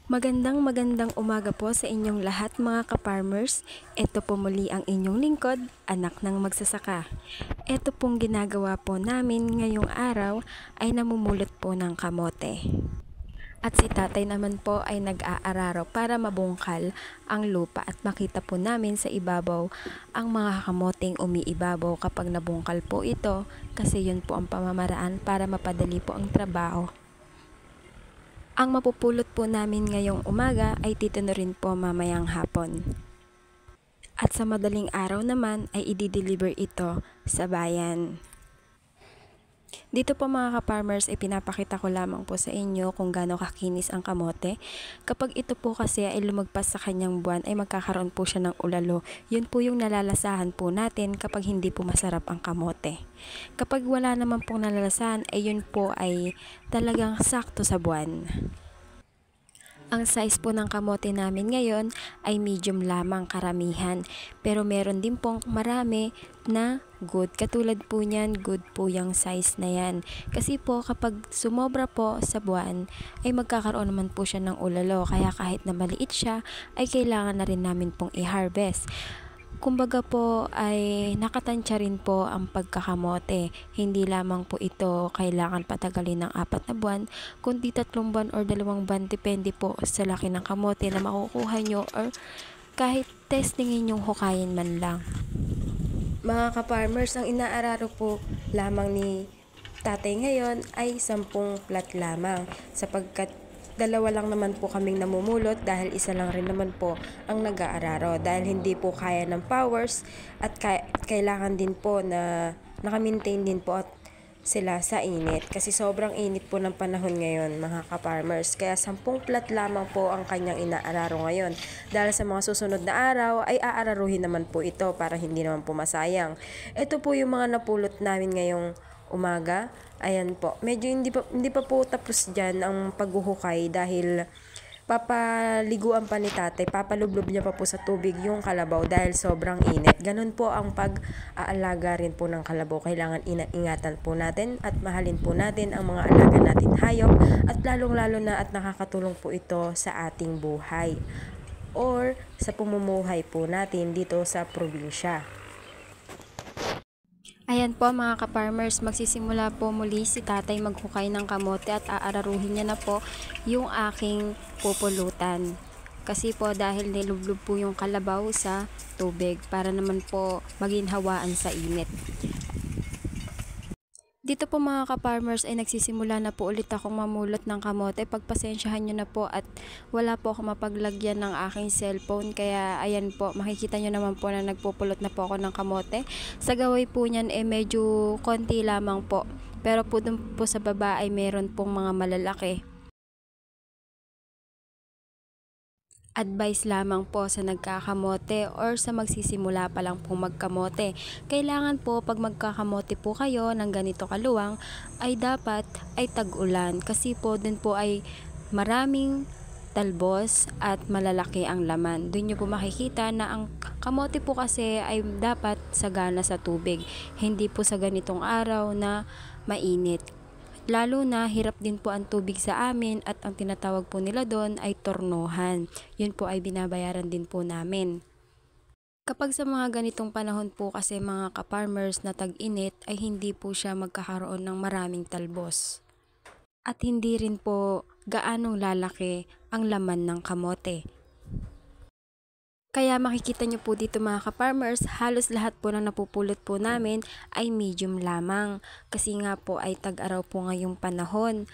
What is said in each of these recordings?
Magandang umaga po sa inyong lahat mga ka-farmers. Ito po muli ang inyong lingkod, anak ng magsasaka. Ito pong ginagawa po namin ngayong araw ay namumulot po ng kamote. At si tatay naman po ay nag-aararo para mabungkal ang lupa at makita po namin sa ibabaw ang mga kamoteng umiibabaw kapag nabungkal po ito, kasi yun po ang pamamaraan para mapadali po ang trabaho. Ang mapupulot po namin ngayong umaga ay titinurin po mamayang hapon. At sa madaling araw naman ay i-deliver ito sa bayan. Dito po mga ka-farmers ay pinapakita ko lamang po sa inyo kung gaano kakinis ang kamote. Kapag ito po kasi ay lumagpas sa kanyang buwan ay magkakaroon po siya ng ulalo. Yun po yung nalalasahan po natin kapag hindi po masarap ang kamote. Kapag wala naman pong nalalasahan ay yun po ay talagang sakto sa buwan. Ang size po ng kamote namin ngayon ay medium lamang karamihan, pero meron din pong marami na good. Katulad po niyan, good po yung size na yan. Kasi po kapag sumobra po sa buwan ay magkakaroon naman po siya ng ulalo, kaya kahit na maliit siya ay kailangan na rin namin pong i-harvest. Kumbaga po ay nakatansya rin po ang pagkakamote. Hindi lamang po ito kailangan patagalin ng 4 na buwan, kundi 3 buwan or 2 buwan, depende po sa laki ng kamote na makukuha nyo, or kahit testingin yung hukayin man lang. Mga ka-farmers, ang inaararo po lamang ni tatay ngayon ay 10 plat lamang, sapagkat dalawa lang naman po kaming namumulot dahil isa lang rin naman po ang nag-aararo, dahil hindi po kaya ng powers at kailangan din po na naka-maintain din po at sila sa init, kasi sobrang init po ng panahon ngayon mga ka-farmers. Kaya 10 plat lamang po ang kanyang inaararo ngayon, dahil sa mga susunod na araw ay aararuhin naman po ito para hindi naman po masayang. Ito po yung mga napulot namin ngayong umaga. Ayan po, medyo hindi pa po tapos dyan ang paghuhukay, dahil papaliguan pa ni tatay, papalublob niya pa po sa tubig yung kalabaw dahil sobrang init. Ganun po ang pag-aalaga rin po ng kalabaw. Kailangan ingatan po natin at mahalin po natin ang mga alaga natin hayop, at lalong-lalo na at nakakatulong po ito sa ating buhay or sa pamumuhay po natin dito sa probinsya. Ayan po mga ka-farmers, magsisimula po muli si tatay maghukay ng kamote at aararuhin niya na po yung aking pupulutan. Kasi po dahil nilublob po yung kalabaw sa tubig para naman po maginhawaan sa init. Dito po mga ka-farmers ay nagsisimula na po ulit akong mamulot ng kamote. Pagpasensyahan nyo na po at wala po ako mapaglagyan ng aking cellphone. Kaya ayan po, makikita nyo naman po na nagpupulot na po ako ng kamote. Sa gaway po niyan medyo konti lamang po. Pero po dun po sa baba ay meron pong mga malalaki. Advice lamang po sa nagkakamote or sa magsisimula pa lang po magkamote. Kailangan po pag magkakamote po kayo ng ganito kaluwang ay dapat ay tag-ulan, kasi po dun po ay maraming talbos at malalaki ang laman. Doon nyo po makikita na ang kamote po kasi ay dapat sagana sa tubig, hindi po sa ganitong araw na mainit. Lalo na hirap din po ang tubig sa amin, at ang tinatawag po nila doon ay tornohan. Yun po ay binabayaran din po namin. Kapag sa mga ganitong panahon po kasi mga ka-farmers na tag-init ay hindi po siya magkakaroon ng maraming talbos. At hindi rin po gaanong lalaki ang laman ng kamote. Kaya makikita nyo po dito mga ka-farmers, halos lahat po ng napupulot po namin ay medium lamang. Kasi nga po ay tag-araw po ngayong panahon,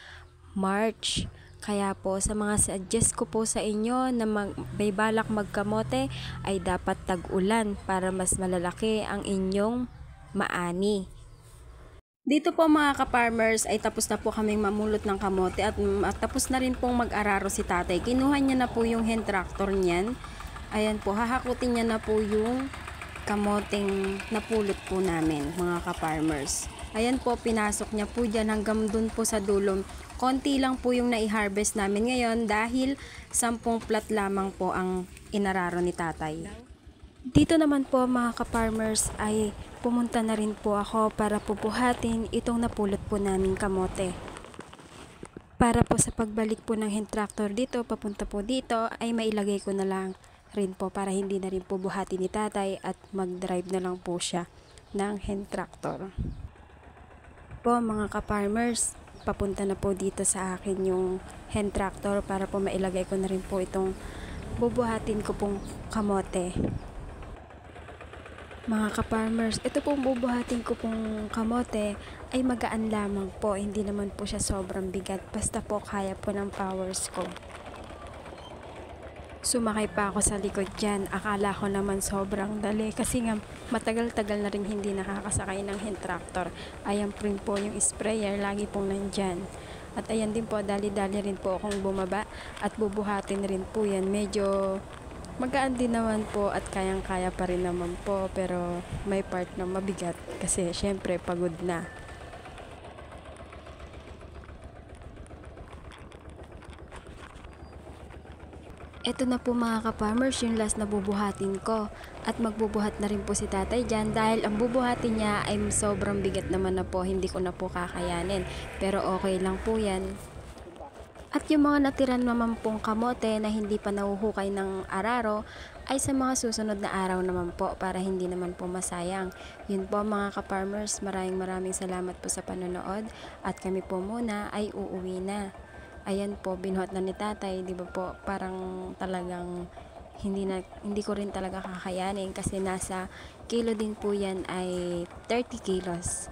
March. Kaya po sa mga suggest ko po sa inyo na may balak magkamote ay dapat tag-ulan para mas malalaki ang inyong maani. Dito po mga ka-farmers ay tapos na po kaming mamulot ng kamote at tapos na rin pong mag-araro si tatay. Kinuha niya na po yung hand tractor niyan. Ayan po, hahakutin niya na po yung kamoteng napulot po namin mga ka-farmers. Ayan po, pinasok niya po dyan hanggang dun po sa dulong. Konti lang po yung nai-harvest namin ngayon dahil 10 plat lamang po ang inararo ni tatay. Dito naman po mga ka-farmers ay pumunta na rin po ako para pupuhatin itong napulot po naming kamote. Para po sa pagbalik po ng hand tractor dito, papunta po dito, ay mailagay ko na lang rin po para hindi na rin po buhati ni tatay at mag-drive na lang po siya ng hand tractor. Po mga ka-farmers, papunta na po dito sa akin yung hand tractor para po mailagay ko na rin po itong bubuhatin ko pong kamote. Mga ka-farmers, ito pong bubuhatin ko pong kamote ay magaan lamang po, hindi naman po siya sobrang bigat, basta po kaya po ng powers ko. Sumakay pa ako sa likod dyan, akala ko naman sobrang dali kasi nga matagal-tagal na rin hindi nakakasakay ng hand tractor. Ayan po yung sprayer, lagi pong nandyan. At ayan din po, dali-dali rin po akong bumaba at bubuhatin rin po yan. Medyo magaan din naman po at kayang-kaya pa rin naman po, pero may part na mabigat kasi syempre pagod na. Ito na po mga ka-farmers yung last na bubuhatin ko at magbubuhat na rin po si tatay dyan dahil ang bubuhatin niya ay sobrang bigat naman na po, hindi ko na po kakayanin, pero okay lang po yan. At yung mga natira naman pong kamote na hindi pa nahuhukay ng araro ay sa mga susunod na araw naman po para hindi naman po masayang. Yun po mga ka-farmers, maraming salamat po sa panonood at kami po muna ay uuwi na. Ayan po, binuhat na ni tatay, di ba po, parang talagang hindi ko rin talaga kakayanin kasi nasa kilo din po yan ay 30 kilos.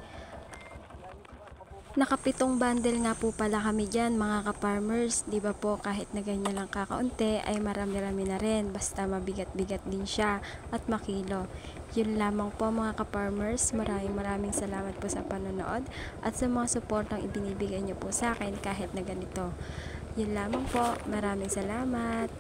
Nakapitong bundle nga po pala kami dyan mga ka-farmers, di ba po, kahit na ganyan lang kakaunti ay marami-rami na rin, basta mabigat-bigat din siya at makilo. Yun lamang po mga ka-farmers, maraming salamat po sa panonood at sa mga suportang ibinibigay niyo po sa akin kahit na ganito. Yun lamang po, maraming salamat.